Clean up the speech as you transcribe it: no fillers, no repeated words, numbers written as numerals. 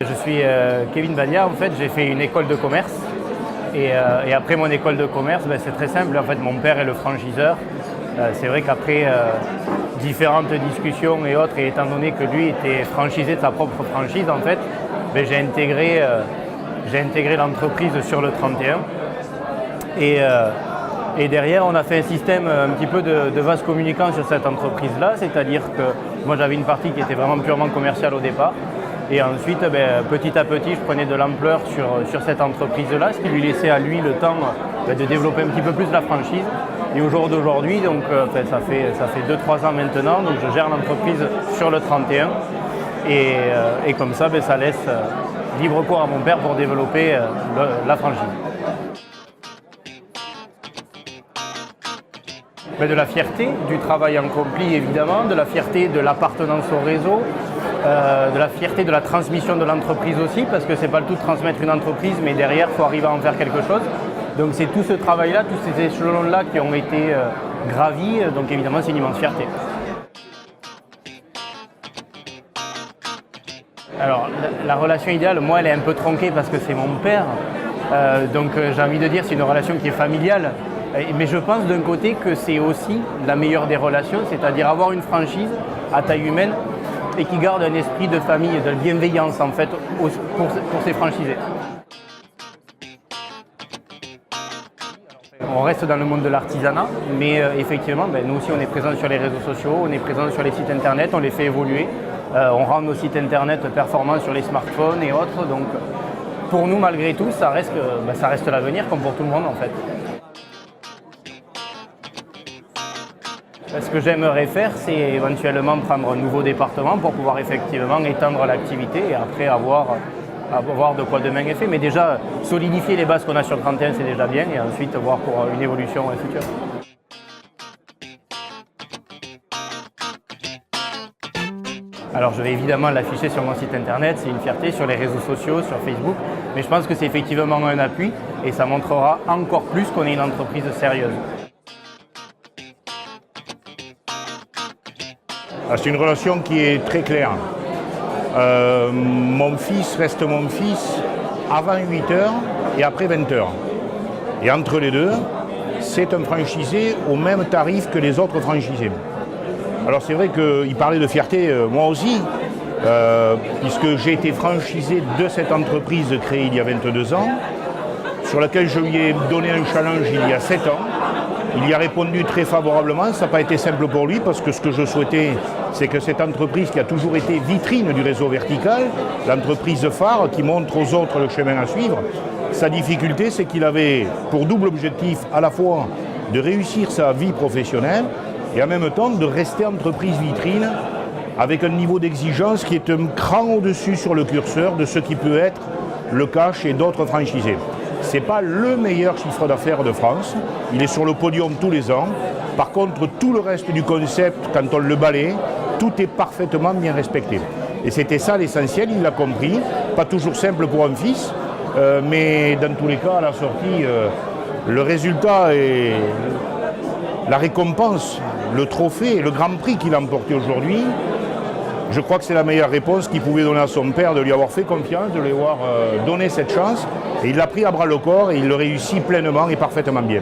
Je suis Kevin Bagna, en fait j'ai fait une école de commerce et après mon école de commerce c'est très simple, en fait mon père est le franchiseur. C'est vrai qu'après différentes discussions et autres, et étant donné que lui était franchisé de sa propre franchise en fait, j'ai intégré l'entreprise sur le 31 et derrière on a fait un système un petit peu de vase communicant sur cette entreprise là, c'est-à-dire que moi j'avais une partie qui était vraiment purement commerciale au départ. Et ensuite, petit à petit, je prenais de l'ampleur sur cette entreprise-là, ce qui lui laissait à lui le temps de développer un petit peu plus la franchise. Et au jour d'aujourd'hui, donc ça fait 2-3 ans maintenant, donc je gère l'entreprise sur le 31. Et comme ça, ça laisse libre cours à mon père pour développer la franchise. De la fierté du travail accompli évidemment, de la fierté de l'appartenance au réseau, de la fierté de la transmission de l'entreprise aussi, parce que c'est pas le tout de transmettre une entreprise, mais derrière il faut arriver à en faire quelque chose. Donc c'est tout ce travail-là, tous ces échelons-là qui ont été gravis, donc évidemment c'est une immense fierté. Alors la relation idéale, moi elle est un peu tronquée parce que c'est mon père, donc j'ai envie de dire c'est une relation qui est familiale. Mais je pense d'un côté que c'est aussi la meilleure des relations, c'est-à-dire avoir une franchise à taille humaine et qui garde un esprit de famille, de bienveillance en fait pour ses franchisés. On reste dans le monde de l'artisanat, mais effectivement, nous aussi on est présent sur les réseaux sociaux, on est présent sur les sites internet, on les fait évoluer. On rend nos sites internet performants sur les smartphones et autres. Donc pour nous, malgré tout, ça reste l'avenir comme pour tout le monde en fait. Ce que j'aimerais faire, c'est éventuellement prendre un nouveau département pour pouvoir effectivement étendre l'activité et après avoir de quoi demain est fait. Mais déjà, solidifier les bases qu'on a sur le 31, c'est déjà bien, et ensuite voir pour une évolution future. Alors je vais évidemment l'afficher sur mon site internet, c'est une fierté, sur les réseaux sociaux, sur Facebook, mais je pense que c'est effectivement un appui et ça montrera encore plus qu'on est une entreprise sérieuse. C'est une relation qui est très claire. Mon fils reste mon fils avant 8h et après 20h. Et entre les deux, c'est un franchisé au même tarif que les autres franchisés. Alors c'est vrai qu'il parlait de fierté, moi aussi, puisque j'ai été franchisé de cette entreprise créée il y a 22 ans, sur laquelle je lui ai donné un challenge il y a 7 ans. Il y a répondu très favorablement, ça n'a pas été simple pour lui parce que ce que je souhaitais, c'est que cette entreprise qui a toujours été vitrine du réseau vertical, l'entreprise phare qui montre aux autres le chemin à suivre, sa difficulté c'est qu'il avait pour double objectif à la fois de réussir sa vie professionnelle et en même temps de rester entreprise vitrine avec un niveau d'exigence qui est un cran au-dessus sur le curseur de ce qui peut être le cas chez d'autres franchisés. Ce n'est pas le meilleur chiffre d'affaires de France, il est sur le podium tous les ans. Par contre, tout le reste du concept, quand on le balaye, tout est parfaitement bien respecté. Et c'était ça l'essentiel, il l'a compris. Pas toujours simple pour un fils, mais dans tous les cas, à la sortie, le résultat et la récompense, le trophée, le grand prix qu'il a emporté aujourd'hui, je crois que c'est la meilleure réponse qu'il pouvait donner à son père, de lui avoir fait confiance, de lui avoir donné cette chance. Et il l'a pris à bras le corps et il le réussit pleinement et parfaitement bien.